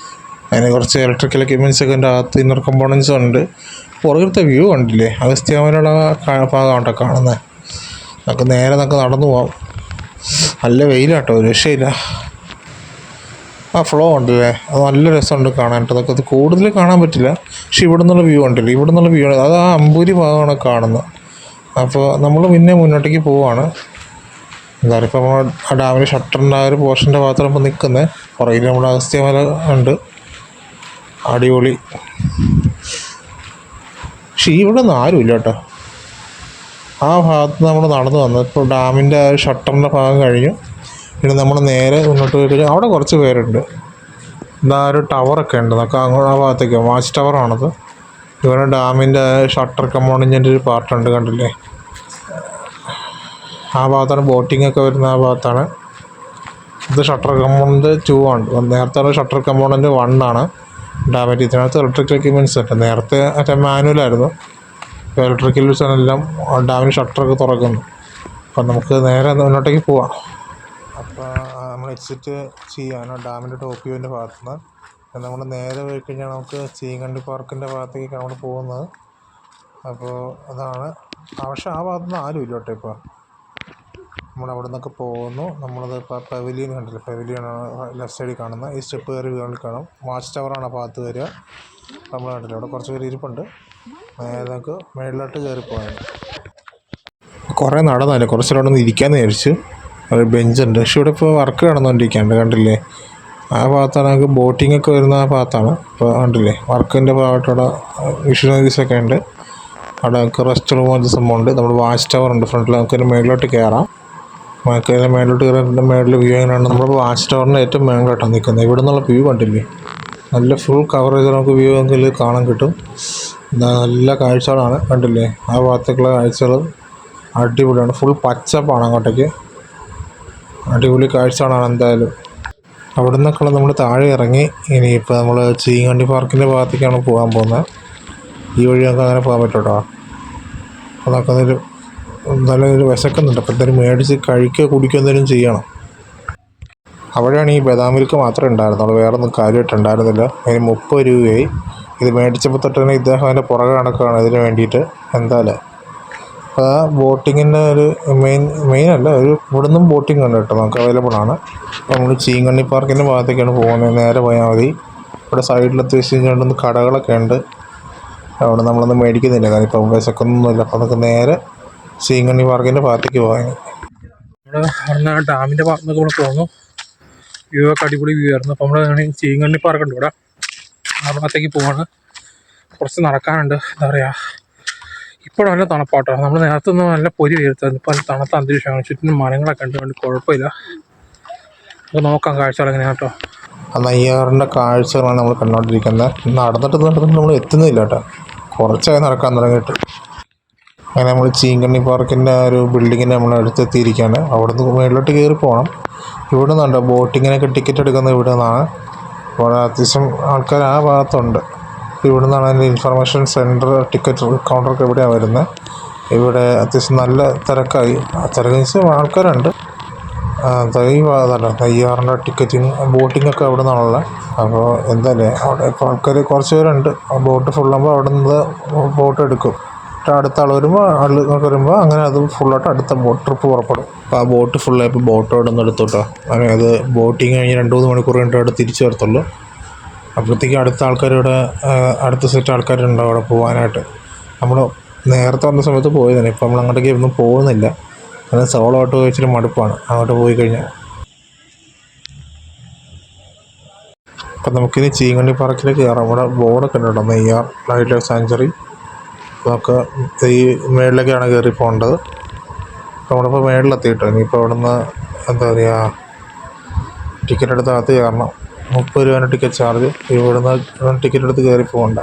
അതിന് കുറച്ച് ഇലക്ട്രിക്കൽ എക്യുപ്മെൻറ്റ്സ് ഒക്കെ ഉണ്ട്, അകത്ത് ഇന്നർ കമ്പോണൻസും ഉണ്ട്. പുറകിലത്തെ വ്യൂ കണ്ടില്ലേ, അഗസ്ത്യമലയുടെ ഭാഗമാണോ കാണുന്നത്. നമുക്ക് നേരെ നടന്നു പോകാം. നല്ല വെയിലാട്ടോ, ഒരു രക്ഷയില്ല. ആ ഫ്ലോ ഉണ്ടല്ലേ, അത് നല്ല രസമുണ്ട് കാണാനായിട്ട്. അതൊക്കെ അത് കൂടുതൽ കാണാൻ പറ്റില്ല, പക്ഷെ ഇവിടെ നിന്നുള്ള വ്യൂ ഉണ്ടല്ലോ, ഇവിടെ നിന്നുള്ള വ്യൂ അത് ആ അമ്പൂരി ഭാഗമാണ് കാണുന്നത്. അപ്പോൾ നമ്മൾ പിന്നെ മുന്നോട്ടേക്ക് പോവുകയാണ്. എന്താ പറയുക, ഇപ്പോൾ നമ്മൾ ആ ഡാമിൻ്റെ ഷട്ടറിൻ്റെ ആ ഒരു പോർഷൻ്റെ ഭാഗത്താണ് ഇപ്പോൾ നിൽക്കുന്നത്. പുറകിൽ നമ്മുടെ അഗസ്ത്യമല ഉണ്ട്, അടിപൊളി. പക്ഷേ ഇവിടെ നിന്ന് ആരുമില്ല കേട്ടോ. ആ ഭാഗത്ത് നമ്മൾ നടന്നു വന്നത്. ഇപ്പോൾ ഡാമിൻ്റെ ആ ഷട്ടറിൻ്റെ ഭാഗം കഴിഞ്ഞു. പിന്നെ നമ്മൾ നേരെ മുന്നോട്ട് പോയി കഴിഞ്ഞാൽ അവിടെ കുറച്ച് പേരുണ്ട്. ഇതാ ഒരു ടവറൊക്കെ ഉണ്ട്, നമുക്ക് അങ്ങോട്ട് ആ ഭാഗത്തേക്ക് വാച്ച് ടവറാണത്. ഇവിടെ ഡാമിൻ്റെ ഷട്ടർ കമ്പോണൻറ്റിൻ്റെ ഒരു പാർട്ടുണ്ട്, കണ്ടില്ലേ. ആ ഭാഗത്താണ് ബോട്ടിംഗ് ഒക്കെ വരുന്ന ആ ഭാഗത്താണ്. ഇത് ഷട്ടർ കമ്പോണൻറ്റ് 2 ആണ്. നേരത്തെ ഷട്ടർ കമ്പോണൻറ്റ് 1 ആണ് ഡാമിൻ്റെ. ഇതിനകത്ത് ഇലക്ട്രിക്കൽ എക്യുപ്മെൻറ്റ്സ് ഉണ്ട്. നേരത്തെ മറ്റേ മാനുവലായിരുന്നു, ഇപ്പോൾ ഇലക്ട്രിക്കൽ എല്ലാം ഡാമിന് ഷട്ടറൊക്കെ തുറക്കുന്നു. അപ്പം നമുക്ക് നേരെ മുന്നോട്ടേക്ക് പോവാം. അപ്പോൾ നമ്മൾ എക്സിറ്റ് ചെയ്യാനോ ഡാമിൻ്റെ ടോപ്പ് വ്യൂവിൻ്റെ ഭാഗത്തു നിന്ന് നമ്മൾ നേരെ പോയി കഴിഞ്ഞാൽ നമുക്ക് ചീങ്കണ്ടി പാർക്കിൻ്റെ ഭാഗത്തേക്കാണ് നമ്മൾ പോകുന്നത്. അപ്പോൾ അതാണ്. പക്ഷേ ആ ഭാഗത്തുനിന്ന് ആരും ഇല്ല കേട്ടോ. ഇപ്പോൾ നമ്മളവിടെ നിന്നൊക്കെ പോകുന്നു. നമ്മളത് ഇപ്പോൾ പവലിയൻ കണ്ടില്ല, പവലിയനാണ് ലെഫ്റ്റ് സൈഡിൽ കാണുന്നത്. ഈ സ്റ്റെപ്പ് കയറി വീട്ടിൽ കാണും. വാച്ച് ടവറാണ് ആ ഭാഗത്ത് വരിക. നമ്മൾ കണ്ടില്ല, അവിടെ കുറച്ച് പേര് ഇരിപ്പുണ്ട്. നേരെ നമുക്ക് മേളിലോട്ട് കയറി പോകാൻ കുറേ നടന്നല്ലേ, കുറച്ചവിടെ ഒന്ന് ഇരിക്കാമെന്ന് വിചാരിച്ചു. ഒരു ബെഞ്ചുണ്ട്, പക്ഷെ ഇവിടെ ഇപ്പോൾ വർക്ക് നടന്നുകൊണ്ടിരിക്കുകയാണ്, കണ്ടില്ലേ. ആ ഭാഗത്താണ് നമുക്ക് ബോട്ടിംഗ് ഒക്കെ വരുന്ന ആ ഭാഗത്താണ്. ഇപ്പോൾ കണ്ടില്ലേ, വർക്കിൻ്റെ ഭാഗത്തവിടെ മിഷനറീസൊക്കെ ഉണ്ട്. അവിടെ നമുക്ക് റെസ്റ്റ് റൂം പോലത്തെ സംഭവമുണ്ട്. നമ്മൾ വാച്ച് ടവർ ഉണ്ട് ഫ്രണ്ടിൽ, നമുക്ക് മേളിലോട്ട് കയറാം. മക്കയിലെ മേലോട്ട് കയറിൻ്റെ മേളിൽ വ്യൂ എങ്ങനെയാണ്? നമ്മൾ വാച്ച് ടവറിൻ്റെ ഏറ്റവും മേളിലോട്ടാണ് നിൽക്കുന്നത്. ഇവിടെ നിന്നുള്ള വ്യൂ കണ്ടില്ലേ? നല്ല ഫുൾ കവർ ചെയ്ത് നമുക്ക് വ്യൂ എങ്കിൽ കാണാൻ കിട്ടും. നല്ല കാഴ്ചകളാണ്, കണ്ടില്ലേ? ആ ഭാഗത്തേക്കുള്ള കാഴ്ചകൾ അടിപൊളിയാണ്. ഫുൾ പച്ചപ്പാണ് അങ്ങോട്ടേക്ക്. അടിപൊളി കാഴ്ചകളാണ് എന്തായാലും. അവിടെ നിന്നൊക്കെ നമ്മൾ താഴെ ഇറങ്ങി ഇനിയിപ്പോൾ നമ്മൾ ചീങ്കണ്ണി പാർക്കിൻ്റെ ഭാഗത്തേക്കാണ് പോകാൻ പോകുന്നത്. ഈ വഴി നമുക്ക് അങ്ങനെ പോകാൻ പറ്റും കേട്ടോ. അപ്പോൾ നമുക്കതൊരു നല്ലൊരു വിശക്കുന്നുണ്ട്. അപ്പോൾ എന്തായാലും മേടിച്ച് കഴിക്കുകയോ കുടിക്കുകയോ എന്തെങ്കിലും ചെയ്യണം. അവിടെയാണ് ഈ ബദാം മിൽക്ക് മാത്രമേ ഉണ്ടായിരുന്നുള്ളൂ, വേറെ ഒന്നും കാര്യമായിട്ടുണ്ടായിരുന്നില്ല. അതിന് 30 രൂപയായി. ഇത് മേടിച്ചപ്പോൾ തൊട്ട് തന്നെ ഇദ്ദേഹം അതിൻ്റെ പുറകെ നടക്കുകയാണ് ഇതിന് വേണ്ടിയിട്ട്. എന്തായാലും അപ്പോൾ ആ ബോട്ടിങ്ങിൻ്റെ ഒരു മെയിൻ അല്ല, ഒരു ഇവിടെ നിന്നും ബോട്ടിംഗ് ഉണ്ട് കേട്ടോ, നമുക്ക് അവൈലബിൾ ആണ്. അപ്പോൾ നമ്മൾ ചീങ്കണ്ണി പാർക്കിൻ്റെ ഭാഗത്തേക്കാണ് പോകുന്നത്. നേരെ പോയാൽ മതി. ഇവിടെ സൈഡിലെത്തി വെച്ച് കഴിഞ്ഞാൽ കടകളൊക്കെ ഉണ്ട്. അവിടെ നമ്മളൊന്നും മേടിക്കുന്നില്ല, കാരണം ഇപ്പം വിശക്കൊന്നുമില്ല. അപ്പോൾ നമുക്ക് നേരെ ചീങ്കണ്ണി പാർക്കിൻ്റെ ഭാഗത്തേക്ക് പോകാൻ. നമ്മൾ അവിടെ ഡാമിൻ്റെ ഭാഗത്തൊക്കെ നമ്മൾ പോകുന്നു. വ്യൂ ഒക്കെ അടിപൊളി വ്യൂ ആയിരുന്നു. അപ്പോൾ നമ്മൾ ചീങ്കണ്ണി പാർക്കുണ്ട് ഇവിടെ, ആ ഭാഗത്തേക്ക് പോവാണ്. കുറച്ച് നടക്കാനുണ്ട്. എന്താ പറയുക, ഇപ്പോൾ നല്ല തണുപ്പാട്ടോ. നമ്മൾ നേരത്തെ ഒന്നും നല്ല പൊരി വീഴ്ത്തായിരുന്നു. ഇപ്പോൾ തണുത്ത അന്തരീക്ഷമാണ്. ചുറ്റിനും മരങ്ങളൊക്കെ ഉണ്ട്, അതുകൊണ്ട് കുഴപ്പമില്ല. അത് നോക്കാം കാഴ്ചകൾ എങ്ങനെയാണ് കേട്ടോ. ആ നെയ്യാറിൻ്റെ കാഴ്ചകളാണ് നമ്മൾ കണ്ടുകൊണ്ടിരിക്കുന്നത്. നടന്നിട്ട് നമ്മൾ എത്തുന്നില്ല കേട്ടോ, കുറച്ചായി നടക്കാൻ തുടങ്ങിയിട്ട്. അങ്ങനെ നമ്മൾ ചീങ്കണ്ണി പാർക്കിൻ്റെ ഒരു ബിൽഡിങ്ങിൻ്റെ നമ്മൾ അടുത്തെത്തിയിരിക്കുകയാണ്. അവിടെ നിന്ന് മേളിലോട്ട് കയറി പോകണം. ഇവിടെ നിന്നുണ്ട് ബോട്ടിങ്ങിനൊക്കെ ടിക്കറ്റ് എടുക്കുന്നത് ഇവിടെ നിന്നാണ്. ഇവിടെ അത്യാവശ്യം ആൾക്കാർ ആ ഭാഗത്തുണ്ട്. ഇവിടെ നിന്നാണ് അതിൻ്റെ ഇൻഫർമേഷൻ സെൻറ്റർ, ടിക്കറ്റ് കൗണ്ടറൊക്കെ ഇവിടെയാണ് വരുന്നത്. ഇവിടെ അത്യാവശ്യം നല്ല തിരക്കായി. തിരക്കെന്ന് വെച്ചാൽ ആൾക്കാരുണ്ട്. ഈ ഭാഗത്തല്ല നെയ്യാറിൻ്റെ ടിക്കറ്റിങ് ബോട്ടിങ്ങൊക്കെ അവിടെ നിന്നാണുള്ളത്. അപ്പോൾ എന്തായാലും അവിടെ ഇപ്പോൾ ആൾക്കാർ കുറച്ച് പേരുണ്ട്. ബോട്ട് ഫുള്ളാകുമ്പോൾ അവിടെ നിന്ന് ബോട്ട് എടുക്കും. അടുത്ത ആൾ വരുമ്പോൾ അങ്ങനെ അത് ഫുള്ളായിട്ട് അടുത്ത ബോട്ട് ട്രിപ്പ് പുറപ്പെടും. അപ്പോൾ ആ ബോട്ട് ഫുള്ളായപ്പോൾ ബോട്ട് അവിടെ നിന്ന് എടുത്തു കേട്ടോ. അങ്ങനെ അത് ബോട്ടിങ് കഴിഞ്ഞ് 2-3 മണിക്കൂർ കഴിഞ്ഞിട്ട് അവിടെ തിരിച്ചു വരത്തുള്ളൂ. അപ്പോഴത്തേക്കും അടുത്ത ആൾക്കാരിവിടെ അടുത്ത സെറ്റ് ആൾക്കാരുണ്ടാവും അവിടെ പോകാനായിട്ട്. നമ്മൾ നേരത്തെ വന്ന സമയത്ത് പോയതാണ്. ഇപ്പോൾ നമ്മൾ അങ്ങോട്ടേക്ക് ഒന്നും പോകുന്നില്ല. അങ്ങനെ സോളോ ആയിട്ട് പോയിച്ചിട്ട് മടുപ്പാണ് അങ്ങോട്ട് പോയി കഴിഞ്ഞാൽ. അപ്പം നമുക്കിനി ചീങ്കണ്ണി പാർക്കിലേക്ക് കയറാം. ഇവിടെ ബോർഡൊക്കെ ഉണ്ട് കേട്ടോ, നെയ്യാർ വൈൽഡ് ലൈഫ് സാങ്ച്വറി. നമുക്ക് ഈ മേളിലേക്കാണ് കയറി പോകേണ്ടത്. നമ്മളിപ്പോൾ മേളിലെത്തിയിട്ടോ. ഇനിയിപ്പോൾ അവിടെ നിന്ന് എന്താ പറയുക, ടിക്കറ്റ് എടുത്ത് അകത്ത് കയറണം. 30 രൂപയാണ് ടിക്കറ്റ് ചാർജ്. ഇവിടുന്ന് ടിക്കറ്റ് എടുത്ത് കയറി പോകണ്ട.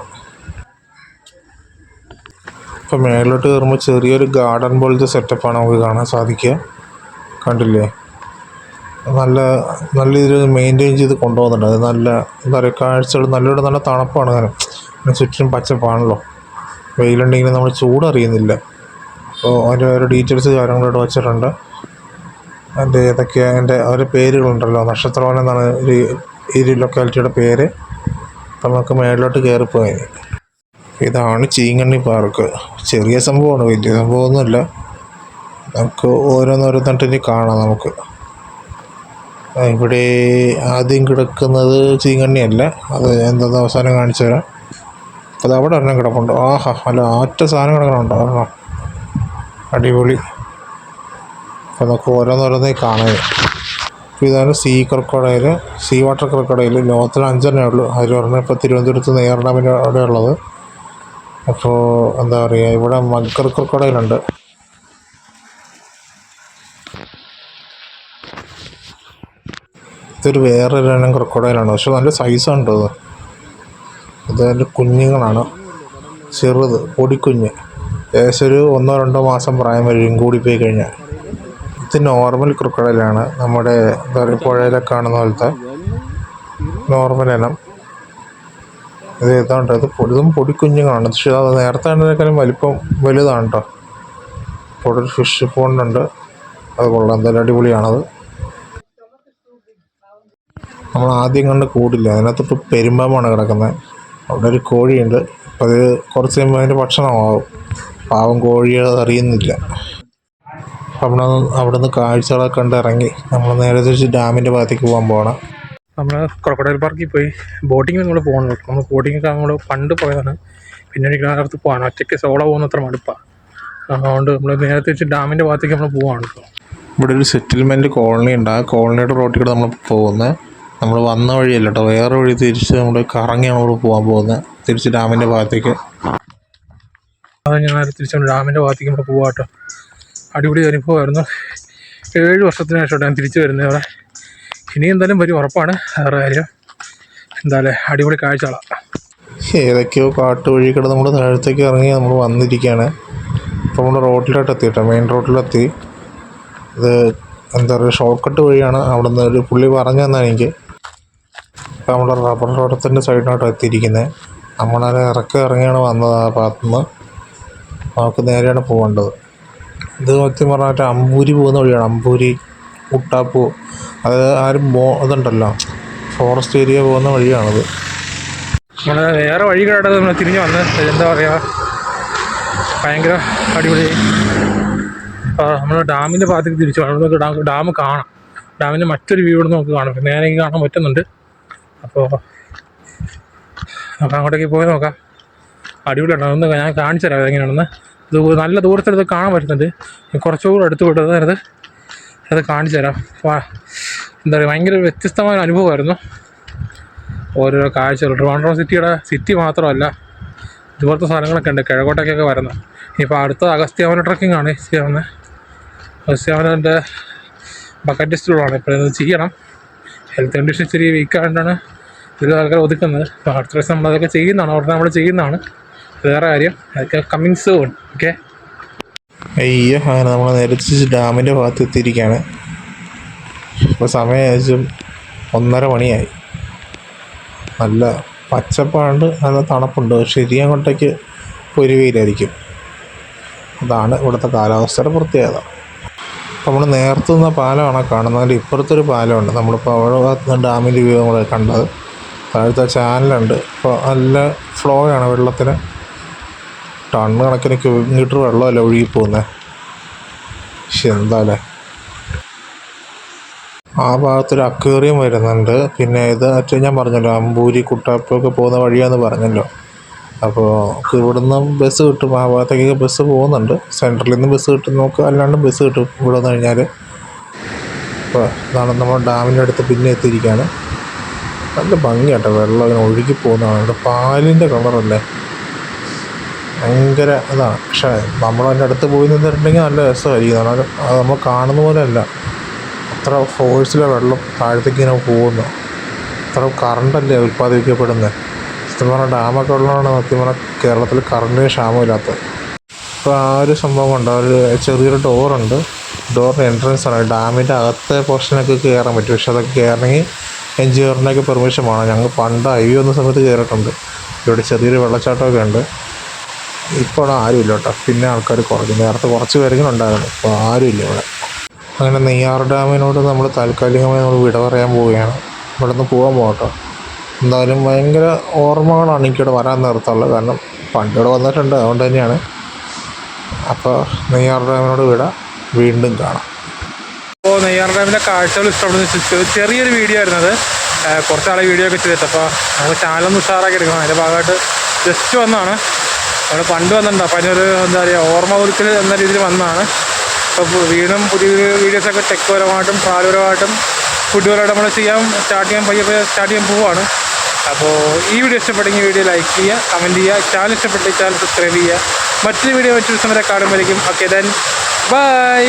ഇപ്പോൾ മേളിലോട്ട് കയറുമ്പോൾ ചെറിയൊരു ഗാർഡൻ പോലത്തെ സെറ്റപ്പാണ് നമുക്ക് കാണാൻ സാധിക്കുക. കണ്ടില്ലേ? നല്ല രീതിയിൽ മെയിൻറ്റെയിൻ ചെയ്ത് കൊണ്ടുപോകുന്നുണ്ട്. അത് നല്ല എന്താ പറയുക, കാഴ്ചകൾ നല്ല തണുപ്പാണ്. അങ്ങനെ ചുറ്റും പച്ചപ്പാണല്ലോ. വെയിലുണ്ടെങ്കിൽ നമ്മൾ ചൂടറിയുന്നില്ല. അപ്പോൾ അതിൻ്റെ ഓരോ ഡീറ്റെയിൽസ് കാര്യങ്ങളോട് വെച്ചിട്ടുണ്ട്. അതിൻ്റെ ഏതൊക്കെയാണ് അതിൻ്റെ ഓരോ പേരുകളുണ്ടല്ലോ. നക്ഷത്രവനം എന്നാണ് ഈ ലൊക്കാലിറ്റിയുടെ പേര്. അപ്പം നമുക്ക് മേളിലോട്ട് കയറിപ്പോയി. ഇതാണ് ചീങ്കണ്ണി പാർക്ക്. ചെറിയ സംഭവമാണ്, വലിയ സംഭവമൊന്നുമില്ല. നമുക്ക് ഓരോന്നോരോന്നിട്ട് ഇനി കാണാം. നമുക്ക് ഇവിടെ ആദ്യം കിടക്കുന്നത് ചീങ്കണ്ണിയല്ല, അത് എന്താണെന്ന് അവസാനം കാണിച്ചു തരാം. അപ്പോൾ അത് അവിടെ ഒരെണ്ണം കിടപ്പുണ്ട്. ആഹാ, അല്ല ആറ്റ സാധനം കിടക്കണുണ്ടോ ഒരെണ്ണം, അടിപൊളി. അപ്പോൾ നമുക്ക് ഓരോന്നോരോന്നേ കാണാൻ. അപ്പോൾ ഇതാണ് സീ വാട്ടർ ക്രൊക്കഡൈൽ. ലോകത്തിൽ 5 ഉള്ളൂ. അതിലൊരെണ്ണം ഇപ്പോൾ തിരുവനന്തപുരത്ത് നെയ്യാർ ഡാമിൻ്റെ അവിടെ ഉള്ളത്. അപ്പോൾ എന്താ പറയുക, ഇവിടെ മഗ്ഗർ ക്രൊക്കഡൈലുണ്ട്. ഇതൊരു വേറൊരു ഇനം ക്രൊക്കഡൈലാണ്, പക്ഷെ നല്ല സൈസാണ് കേട്ടോ. ഇത് അതിൻ്റെ കുഞ്ഞുങ്ങളാണ്, ചെറുത് പൊടിക്കുഞ്ഞ്. ഏകദേശം ഒരു 1-2 മാസം പ്രായം വരും കൂടിപ്പോയി കഴിഞ്ഞാൽ. ഇത് നോർമൽ ക്രൊക്കഡൈലാണ്, നമ്മുടെ എന്താ പറയുക പുഴയിലൊക്കെ കാണുന്ന പോലത്തെ നോർമൽ ഇനം. ഇത് ഇതുണ്ട്, ഇതും പൊടിക്കുഞ്ഞുങ്ങളാണ്. പക്ഷേ അത് നേരത്തെ കണ്ടതിനേക്കാളും വലുതാണ് കേട്ടോ. ഇപ്പോൾ ഒരു ഫിഷ് പോണ്ടുണ്ട്, അത് കൊള്ളാം, എന്തായാലും അടിപൊളിയാണത്. നമ്മൾ ആദ്യം കണ്ട് കൂടില്ല, അതിനകത്ത് ഇപ്പോൾ പെരുമ്പാമ്പാണ് കിടക്കുന്നത്. അവിടെ ഒരു കോഴിയുണ്ട്. അപ്പോൾ അത് കുറച്ച് കഴിയുമ്പോൾ അതിൻ്റെ ഭക്ഷണമാവും. പാവം കോഴി അത് അറിയുന്നില്ല. അപ്പം അവിടെ നിന്ന് കാഴ്ചകളൊക്കെ കണ്ട് ഇറങ്ങി നമ്മൾ നേരെ തിരിച്ച് ഡാമിൻ്റെ ഭാഗത്തേക്ക് പോകാൻ പോകണം. നമ്മൾ ക്രൊക്കഡൈൽ പാർക്കിൽ പോയി ബോട്ടിങ്ങിൽ നമ്മൾ പോകണം. നമ്മൾ ബോട്ടിങ്ങൊക്കെ നമ്മൾ പണ്ട് പോയതാണ്. പിന്നെ എനിക്ക് അടുത്ത് പോകാൻ ഒറ്റയ്ക്ക് സോളോ പോകുന്ന അത്ര മടുപ്പാണ്. അതുകൊണ്ട് നമ്മൾ നേരെ തിരിച്ച് ഡാമിൻ്റെ ഭാഗത്തേക്ക് നമ്മൾ പോവാണ്. ഇവിടെ ഒരു സെറ്റിൽമെൻറ്റ് കോളനി ഉണ്ട്. ആ കോളനിയുടെ റോട്ടിൽ കൂടെ നമ്മൾ പോകുന്നത്. നമ്മൾ വന്ന വഴിയല്ല കേട്ടോ, വേറെ വഴി തിരിച്ച് നമ്മൾ കറങ്ങി നമ്മൾ പോകാൻ പോകുന്നത് തിരിച്ച് ഡാമിൻ്റെ ഭാഗത്തേക്ക്. അത് ഞാൻ തിരിച്ച് ഡാമിൻ്റെ ഭാഗത്തേക്ക് നമ്മൾ പോകാം കേട്ടോ. അടിപൊളി അനുഭവമായിരുന്നു. 7 വർഷത്തിന് ശേഷം ഞാൻ തിരിച്ചു വരുന്നത് അവിടെ. ഇനി എന്തായാലും വരും ഉറപ്പാണ്. വേറെ കാര്യം എന്തായാലും അടിപൊളി കാഴ്ചകളാണ്. ഏതൊക്കെയോ കാട്ടുവഴി കിടന്ന് നമ്മൾ താഴത്തേക്ക് ഇറങ്ങി നമ്മൾ വന്നിരിക്കുകയാണ്. ഇപ്പോൾ നമ്മൾ റോഡിലോട്ട് എത്തി കേട്ടോ, മെയിൻ റോഡിലെത്തി. ഇത് എന്താ പറയുക, ഷോർട്ട് കട്ട് വഴിയാണ്. അവിടെ നിന്ന് ഒരു പുള്ളി പറഞ്ഞു തന്നാണ് എനിക്ക്. ഇപ്പോൾ നമ്മുടെ റബ്ബർ തോട്ടത്തിൻ്റെ സൈഡിലോട്ട് എത്തിയിരിക്കുന്നത്. നമ്മളത് ഇറങ്ങിയാണ് വന്നത്. ആ ഭാഗത്തുനിന്ന് നമുക്ക് നേരെയാണ് പോകേണ്ടത്. ഇത് സത്യം പറഞ്ഞാൽ അമ്പൂരി പോകുന്ന വഴിയാണ്. അമ്പൂരി, കുട്ടാപ്പൂ, അത് ഇതുണ്ടല്ലോ, ഫോറസ്റ്റ് ഏരിയ പോകുന്ന വഴിയാണിത്. നമ്മൾ വേറെ വഴി കേട്ടത് നമ്മൾ തിരിഞ്ഞ് വന്ന് എന്താ പറയുക, ഭയങ്കര അടിപൊളി. നമ്മൾ ഡാമിൻ്റെ ഭാഗത്തേക്ക് തിരിച്ചു നമുക്ക് ഡാം കാണാം. ഡാമിൻ്റെ മറ്റൊരു വ്യൂ ഇവിടെ നമുക്ക് കാണാം. നേരെ എനിക്ക് കാണാൻ പറ്റുന്നുണ്ട്. അപ്പോൾ നമുക്ക് അങ്ങോട്ടേക്ക് പോയി നോക്കാം. അടിപൊളിയാണ്. ഒന്ന് ഞാൻ കാണിച്ചു തരാം എങ്ങനെയാണെന്ന്. ഇത് നല്ല ദൂരത്തിലത് കാണാൻ പറ്റുന്നുണ്ട്. കുറച്ചുകൂടെ അടുത്ത് വിട്ടത് അത് കാണിച്ചു തരാം. എന്താ പറയുക, ഭയങ്കര വ്യത്യസ്തമായ അനുഭവമായിരുന്നു. ഓരോരോ കാഴ്ചകൾ. ട്രിവാൻഡ്രം സിറ്റി മാത്രമല്ല, ഇതുപോലത്തെ സ്ഥലങ്ങളൊക്കെ ഉണ്ട് കിഴക്കോട്ടേക്കൊക്കെ വരുന്നത്. ഇപ്പോൾ അടുത്ത അഗസ്ത്യാവന ട്രക്കിംഗ് ആണ് ചെയ്യുന്നത്. അഗസ്ത്യാവനൻ്റെ ബക്കറ്റ് ലിസ്റ്റിലുള്ളതാണ്. ഇപ്പോൾ ഇത് ചെയ്യണം. ഹെൽത്ത് കണ്ടീഷൻ ഇച്ചിരി വീക്കായിട്ടാണ് ഇതിൽ ആൾക്കാർ ഒതുക്കുന്നത്. അപ്പോൾ അടുത്ത പ്രാവശ്യം നമ്മളതൊക്കെ ചെയ്യുന്നതാണ്. ഉടനെ നമ്മൾ ചെയ്യുന്നതാണ്. വേറെ കാര്യം, അതൊക്കെ കമ്മിങ് സൂൺ. ഓക്കെ. അയ്യോ, അങ്ങനെ നമ്മൾ നേരത്തെ ഡാമിൻ്റെ ഭാഗത്ത് എത്തിയിരിക്കുകയാണ്. ഇപ്പോൾ സമയം ഏകദേശം 1:30 മണിയായി. നല്ല പച്ചപ്പാണ്ട്, നല്ല തണുപ്പുണ്ട്. പക്ഷേ ഇനി അങ്ങോട്ടേക്ക് ഒരു വെയിലായിരിക്കും. അതാണ് ഇവിടുത്തെ കാലാവസ്ഥയുടെ പ്രത്യേകത. നമ്മൾ നേരത്തെ നിന്ന പാലമാണ് കാണുന്നത്. അതിൻ്റെ ഇപ്പുറത്തൊരു പാലമുണ്ട്. നമ്മളിപ്പോൾ അവിടെ ഭാഗത്ത് ഡാമിൻ്റെ വ്യൂ നമ്മൾ കണ്ടത്. താഴത്തെ ചാനലുണ്ട്. ഇപ്പോൾ നല്ല ഫ്ലോ ആണ് വെള്ളത്തിന്. ടണ്ണ് കണക്കിന് കിലോമീറ്റർ വെള്ളമല്ല ഒഴുകി പോകുന്നത്. പക്ഷെ എന്താല്ലേ, ആ ഭാഗത്തൊരു അക്വേറിയം വരുന്നുണ്ട്. പിന്നെ ഇത് ഞാൻ പറഞ്ഞല്ലോ, അമ്പൂരി, കുട്ടാപ്പൊക്കെ പോകുന്ന വഴിയാണെന്ന് പറഞ്ഞല്ലോ. അപ്പോൾ ഇവിടുന്ന് ബസ് കിട്ടും. ആ ഭാഗത്തേക്കൊക്കെ ബസ് പോകുന്നുണ്ട്. സെൻട്രലിൽ നിന്ന് ബസ് കിട്ടും. നമുക്ക് അല്ലാണ്ടും ബസ് കിട്ടും ഇവിടെ വന്നു കഴിഞ്ഞാൽ. അപ്പോൾ ഇതാണ് നമ്മൾ ഡാമിൻ്റെ അടുത്ത് പിന്നെ എത്തിയിരിക്കുകയാണ്. നല്ല ഭംഗിയാട്ടോ, വെള്ളം ഇങ്ങനെ ഒഴുകി പോകുന്നതാണ്. ഇവിടെ പാലിൻ്റെ കളറല്ലേ, ഭയങ്കര ഇതാണ്. പക്ഷേ നമ്മളതിൻ്റെ അടുത്ത് പോയി നിന്നിട്ടുണ്ടെങ്കിൽ നല്ല രസമായിരിക്കും. അത് നമ്മൾ കാണുന്ന പോലെ അല്ല, അത്ര ഫോഴ്സിലെ വെള്ളം താഴത്തേക്ക് ഇങ്ങനെ പോകുന്നു. അത്ര കറണ്ടല്ലേ ഉൽപ്പാദിപ്പിക്കപ്പെടുന്നത്. സത്യം പറഞ്ഞാൽ ഡാമൊക്കെ ഉള്ളതാണ് സത്യം പറഞ്ഞാൽ കേരളത്തിൽ കറണ്ടിന് ക്ഷാമമില്ലാത്തത്. ഇപ്പോൾ ആ ഒരു സംഭവം കൊണ്ട് ഒരു ചെറിയൊരു ഡോറുണ്ട്. ഡോറിൻ്റെ എൻട്രൻസ് ആണ്. ഡാമിൻ്റെ അകത്തെ പോർഷനൊക്കെ കയറാൻ പറ്റും. പക്ഷെ അതൊക്കെ കയറണമെങ്കിൽ എൻജിനീയറിനൊക്കെ പെർമിഷൻ വേണം. ഞങ്ങൾ പണ്ട് IU വന്ന സമയത്ത് കയറിയിട്ടുണ്ട്. ഇവിടെ ചെറിയൊരു വെള്ളച്ചാട്ടമൊക്കെ ഉണ്ട്. ഇപ്പോൾ ആരുമില്ല കേട്ടോ. പിന്നെ ആൾക്കാർ കുറഞ്ഞു. നേരത്തെ കുറച്ച് പേരെങ്കിലും ഉണ്ടായിരുന്നു. ഇപ്പോൾ ആരുമില്ല ഇവിടെ. അങ്ങനെ നെയ്യാർ ഡാമിനോട് നമ്മൾ താൽക്കാലികമായി നമ്മൾ വിട പറയാൻ പോവുകയാണ്. ഇവിടെ നിന്ന് പോകാൻ പോകട്ടോ. എന്തായാലും ഭയങ്കര ഓർമ്മകളാണ് എനിക്കിവിടെ വരാൻ നേരത്തുള്ളത്. കാരണം പണ്ട് ഇവിടെ വന്നിട്ടുണ്ട്, അതുകൊണ്ട് തന്നെയാണ്. അപ്പോൾ നെയ്യാർ ഡാമിനോട് വിട. വീണ്ടും കാണാം. അപ്പോൾ നെയ്യാർ ഡാമിൻ്റെ കാഴ്ചകൾ ഇഷ്ടപ്പെടുന്ന ചെറിയൊരു വീഡിയോ ആയിരുന്നു അത്. കുറച്ചാളെ വീഡിയോ ഒക്കെ ചെയ്തിട്ട് അപ്പോൾ നമുക്ക് ചാനലൊന്ന് ഉഷാറാക്കി എടുക്കണം. അതിൻ്റെ ഭാഗമായിട്ട് ജസ്റ്റ് വന്നതാണ്. നമ്മൾ പണ്ട് വന്നിട്ടുണ്ട്. അപ്പോൾ അതിനൊരു എന്താ പറയുക, ഓർമ്മ പുതുക്കൽ എന്ന രീതിയിൽ വന്നതാണ്. അപ്പോൾ വീണ്ടും പുതിയ വീഡിയോസൊക്കെ ടെക് പരമായിട്ടും ട്രാവൽ പരമായിട്ടും ഫുഡ് പരമായിട്ട് നമ്മൾ സ്റ്റാർട്ട് ചെയ്യാൻ പോവുകയാണ്. അപ്പോൾ ഈ വീഡിയോ ഇഷ്ടപ്പെട്ടെങ്കിൽ വീഡിയോ ലൈക്ക് ചെയ്യുക, കമൻറ്റ് ചെയ്യുക. ചാനൽ ഇഷ്ടപ്പെട്ടെങ്കിൽ ചാനൽ സബ്സ്ക്രൈബ് ചെയ്യുക. മറ്റൊരു വീഡിയോ മറ്റൊരു സമയം കാണുമ്പോഴേക്കും ഓക്കെ ദെൻ ബൈ.